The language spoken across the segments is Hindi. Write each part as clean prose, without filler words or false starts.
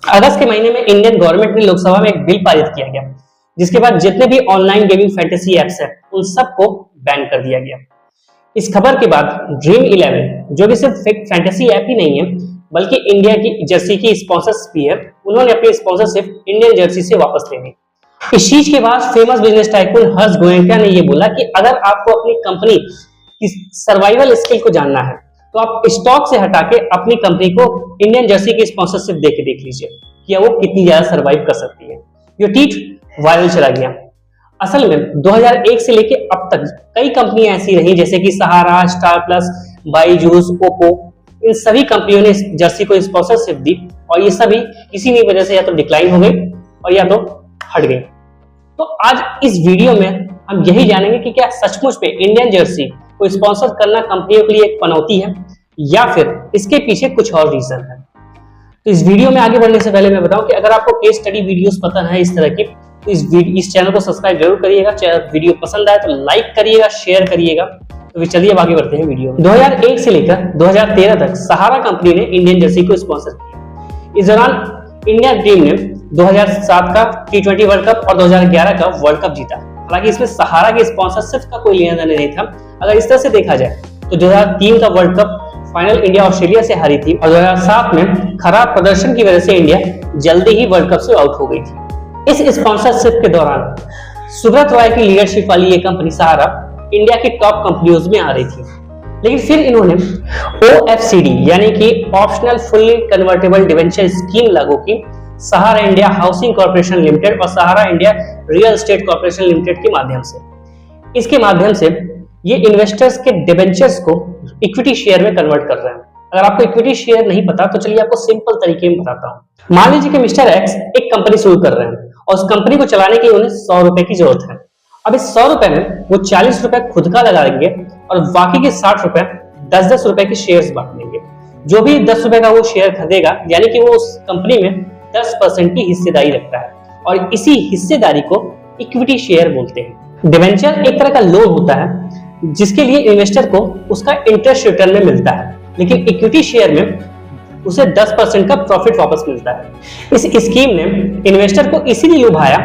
अगस्त के महीने में इंडियन गवर्नमेंट ने लोकसभा में एक बिल पारित किया गया, जिसके बाद जितने भी ऑनलाइन गेमिंग फैंटेसी एप्स हैं उन सबको बैन कर दिया गया। इस खबर के बाद ड्रीम 11, जो कि सिर्फ फैंटेसी ऐप ही नहीं है बल्कि इंडिया की जर्सी की स्पॉन्सरशिप भी है, उन्होंने अपनी स्पॉन्सरशिप इंडियन जर्सी से वापस ले ली। इस चीज के बाद फेमस बिजनेस टाइकून हर्ष गोयनका ने यह बोला कि अगर आपको अपनी कंपनी की सर्वाइवल स्किल को जानना है तो आप स्टॉक से हटा के अपनी कंपनी को इंडियन जर्सी की स्पॉन्सरशिप देके देख लीजिए कि वो कितनी ज्यादा सर्वाइव कर सकती है। ये ट्वीट वायरल चला गया। असल में 2001 से लेके अब तक कई कंपनियां ऐसी रही जैसे कि सहारा, स्टार प्लस, बाईजूस, ओप्पो, इन सभी कंपनियों ने जर्सी को स्पॉन्सरशिप दी और ये सभी किसी भी वजह से या तो डिक्लाइन हो गई और या तो हट गई। तो आज इस वीडियो में हम यही जानेंगे कि क्या सचमुच पे इंडियन जर्सी को स्पॉन्सर करना कंपनियों के लिए एक पनौती है या फिर इसके पीछे कुछ और रीजन है। तो इस वीडियो में आगे बढ़ने से पहले मैं बताऊं कि अगर आपको केस स्टडी वीडियोस पसंद है इस तरह की तो इस चैनल को सब्सक्राइब जरूर करिएगा। वीडियो पसंद आए तो लाइक करिएगा, शेयर करिएगा। तो चलिए अब आगे बढ़ते हैं वीडियो में। 2001 से लेकर 2013 तक सहारा कंपनी ने इंडियन जर्सी को स्पॉन्सर किया। इस दौरान इंडिया टीम ने 2007 का T20 वर्ल्ड कप और 2011 का वर्ल्ड कप जीता। हालांकि इसमें सहारा की स्पॉन्सरशिप का कोई लेना देना नहीं था। अगर इस तरह से देखा जाए तो 2003 का world cup final India Australia से हारी थी और 2007 में खराब प्रदर्शन की वजह से इंडिया जल्दी ही वर्ल्ड कप से आउट हो गई थी। इस स्पॉन्सरशिप के दौरान सुब्रत रॉय की लीडरशिप वाली ये कंपनी सहारा इंडिया की टॉप कंपनियों में आ रही थी, लेकिन फिर इन्होंने OFCD यानी कि optional fully convertible debenture scheme लागू की। Sahara India housing corporation limited और Sahara India real estate corporation limited के माध्यम से, इसके माध्यम से ये इन्वेस्टर्स के डिवेंचर्स को इक्विटी शेयर में कन्वर्ट कर रहे हैं। अगर आपको इक्विटी शेयर नहीं पता तो चलिए आपको सिंपल तरीके में बताता हूँ। मान लीजिए कि मिस्टर एक्स एक कंपनी शुरू कर रहे हैं और उस कंपनी को चलाने के लिए उन्हें 100 रुपए की जरूरत है। अब इस 100 रुपए में वो 40 रुपए खुद का लगाएंगे और बाकी के 60 रुपए 10-10 रुपए के शेयर्स बांट लेंगे। जो भी 10 रुपए का वो शेयर खरीदेगा यानी कि वो उस कंपनी में 10% की हिस्सेदारी रखता है और इसी हिस्सेदारी को इक्विटी शेयर बोलते हैं। डिवेंचर एक तरह का लोन होता है जिसके लिए इन्वेस्टर को उसका इंटरेस्ट रिटर्न में मिलता है, लेकिन इक्विटी शेयर में उसे 10% का प्रॉफिट वापस मिलता है। इस स्कीम ने इन्वेस्टर को इसीलिए लुभाया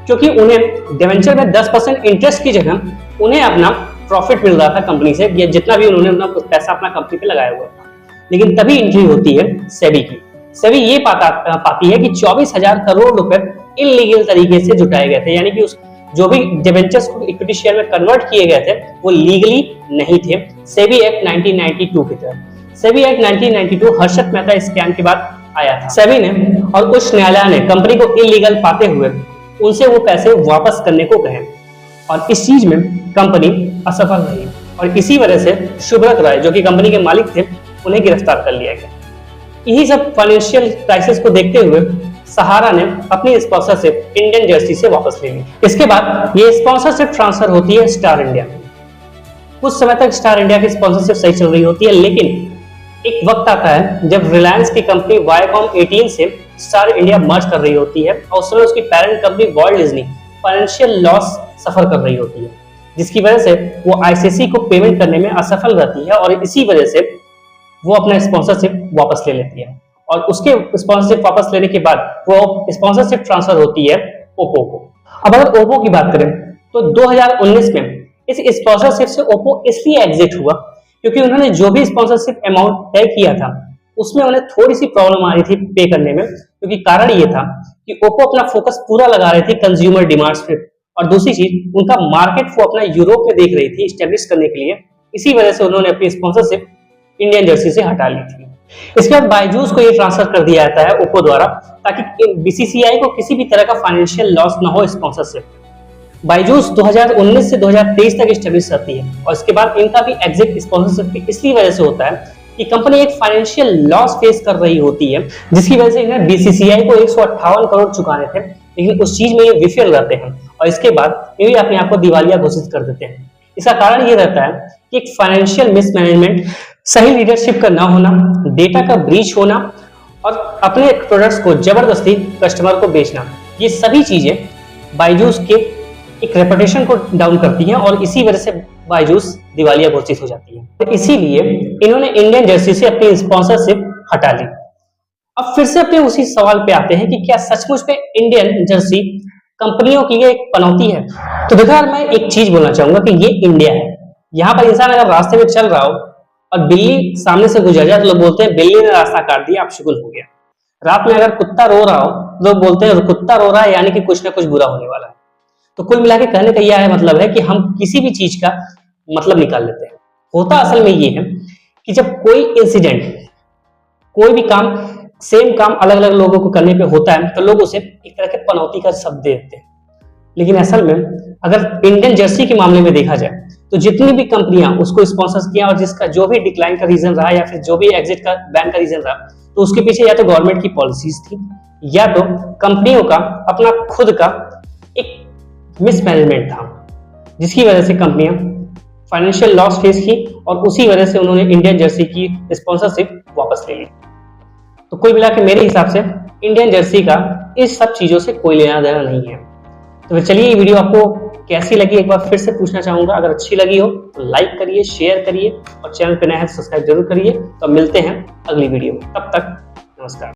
क्योंकि उन्हें डिवेंचर में 10% इंटरेस्ट की जगह उन्हें अपना प्रॉफिट मिल रहा था कंपनी से, या जितना भी उन्होंने अपना पैसा अपना कंपनी पे लगाया हुआ था। लेकिन तभी एंट्री होती है सेबी की। सेबी ये पाती है कि 24,000 करोड़ रुपए इलीगल तरीके से जुटाए गए थे, यानी कि उस जो भी डिवेंचर्स को इक्विटी शेयर में कन्वर्ट किए गए थे वो लीगली नहीं थे सेबी एक्ट 1992 के तहत। सेबी एक्ट 1992 हर्षद मेहता स्कैम के बाद आया था। सेबी ने और उच्च न्यायालय ने कंपनी को इलीगल पाते हुए उनसे वो पैसे वापस करने को कहे और इस चीज में कंपनी असफल रही और इसी वजह से सुब्रत रॉय जो कि कंपनी के मालिक थे उन्हें गिरफ्तार कर लिया गया। यही सब फाइनेंशियल क्राइसिस को देखते हुए सहारा ने अपनी स्पॉन्सरशिप इंडियन जर्सी से वापस ले ली। इसके बाद ये स्पॉन्सरशिप ट्रांसफर होती है स्टार इंडिया में। कुछ समय तक स्टार इंडिया की स्पॉन्सरशिप सही चल रही होती है, लेकिन एक वक्त आता है जब रिलायंस की कंपनी वायाकॉम 18 से स्टार इंडिया मर्ज कर रही होती है और उस समय उसकी parent company world Disney financial loss suffer कर रही होती है, जिसकी वजह से वो ICC को पेमेंट करने में असफल रहती है और इसी वजह से वो अपना स्पॉन्सरशिप वापस ले लेती है और उसके स्पॉन्सरशिप वापस लेने के बाद वो स्पॉन्सरशिप ट्रांसफर होती है ओप्पो को। अब अगर ओप्पो की बात करें तो 2019 में इस स्पॉन्सरशिप से ओप्पो इसलिए एग्जिट हुआ क्योंकि उन्होंने जो भी स्पॉन्सरशिप अमाउंट तय किया था उसमें उन्हें थोड़ी सी प्रॉब्लम आ रही थी पे करने में, क्योंकि कारण ये था कि ओप्पो अपना फोकस पूरा लगा रही थी कंज्यूमर डिमांड्स पे और दूसरी चीज उनका मार्केट वो अपना यूरोप में देख रही थी स्टेब्लिश करने के लिए। इसी वजह से उन्होंने अपनी स्पॉन्सरशिप इंडियन जर्सी से हटा ली थी। इसके बाद बायजूस को ये ट्रांसफर कर दिया जाता है ओप्पो द्वारा ताकि BCCI को किसी भी तरह का फाइनेंशियल लॉस न हो स्पॉन्सरशिप। बायजूस 2019 से 2023 तक स्टेब्लिश रहती है और इसके बाद इनका भी एग्जिट स्पॉन्सरशिप इसलिए वजह से होता है कि कंपनी एक फाइनेंशियल लॉस फेस कर रही होती है, जिसकी वजह से इन्हें BCCI को 158 करोड़ चुकाने थे, लेकिन उस चीज में ये विफल रहते हैं और इसके बाद ये अपने आप को दिवालिया घोषित कर देते हैं। इसका कारण ये रहता है कि एक फाइनेंशियल मिसमैनेजमेंट, सही लीडरशिप का ना होना, डेटा का ब्रीच होना और अपने प्रोडक्ट्स को जबरदस्ती कस्टमर को बेचना, ये सभी चीजें बायजूस के एक रेपुटेशन को डाउन करती हैं और इसी वजह से बायजूस दिवालिया घोषित हो जाती है। तो इसीलिए इन्होंने इंडियन जर्सी से अपनी स्पॉन्सरशिप हटा ली। अब फिर से अपने उसी सवाल पे आते हैं कि क्या सचमुच में इंडियन जर्सी कंपनियों के लिए एक पनौती है। तो देखो यार, मैं एक चीज बोलना चाहूंगा कि ये इंडिया है। यहाँ पर इंसान अगर रास्ते में चल रहा हो और बिल्ली सामने से गुजर जाए तो लोग बोलते हैं बिल्ली ने रास्ता काट दिया, अब शुगल हो गया। रात में अगर कुत्ता रो रहा हो, लोग बोलते हैं कुत्ता रो रहा है, यानी कि कुछ ना कुछ बुरा होने वाला है। तो कुल मिला के कहने का यह है मतलब है कि हम किसी भी चीज का मतलब निकाल लेते हैं। होता असल में ये है कि जब कोई इंसिडेंट, कोई भी काम, सेम काम अलग अलग लोगों को करने पे होता है तो लोग उसे एक तरह के पनौती का शब्द दे देते हैं। लेकिन असल में अगर इंडियन जर्सी के मामले में देखा जाए तो जितनी भी कंपनियां उसको स्पॉन्सर किया और जिसका जो भी डिक्लाइन का रीजन रहा या फिर जो भी एग्जिट का बैन का रीजन रहा, तो उसके पीछे या तो गवर्नमेंट की पॉलिसीज थी या तो कंपनियों का अपना खुद का एक मिसमैनेजमेंट था, जिसकी वजह से कंपनियां फाइनेंशियल लॉस फेस की और उसी वजह से उन्होंने इंडियन जर्सी की स्पॉन्सरशिप वापस ले ली। तो कुल मिला के मेरे हिसाब से इंडियन जर्सी का इस सब चीजों से कोई लेना देना नहीं है। तो फिर चलिए, ये वीडियो आपको कैसी लगी एक बार फिर से पूछना चाहूंगा। अगर अच्छी लगी हो तो लाइक करिए, शेयर करिए और चैनल पे नए हैं तो सब्सक्राइब जरूर करिए। तो मिलते हैं अगली वीडियो में, तब तक नमस्कार।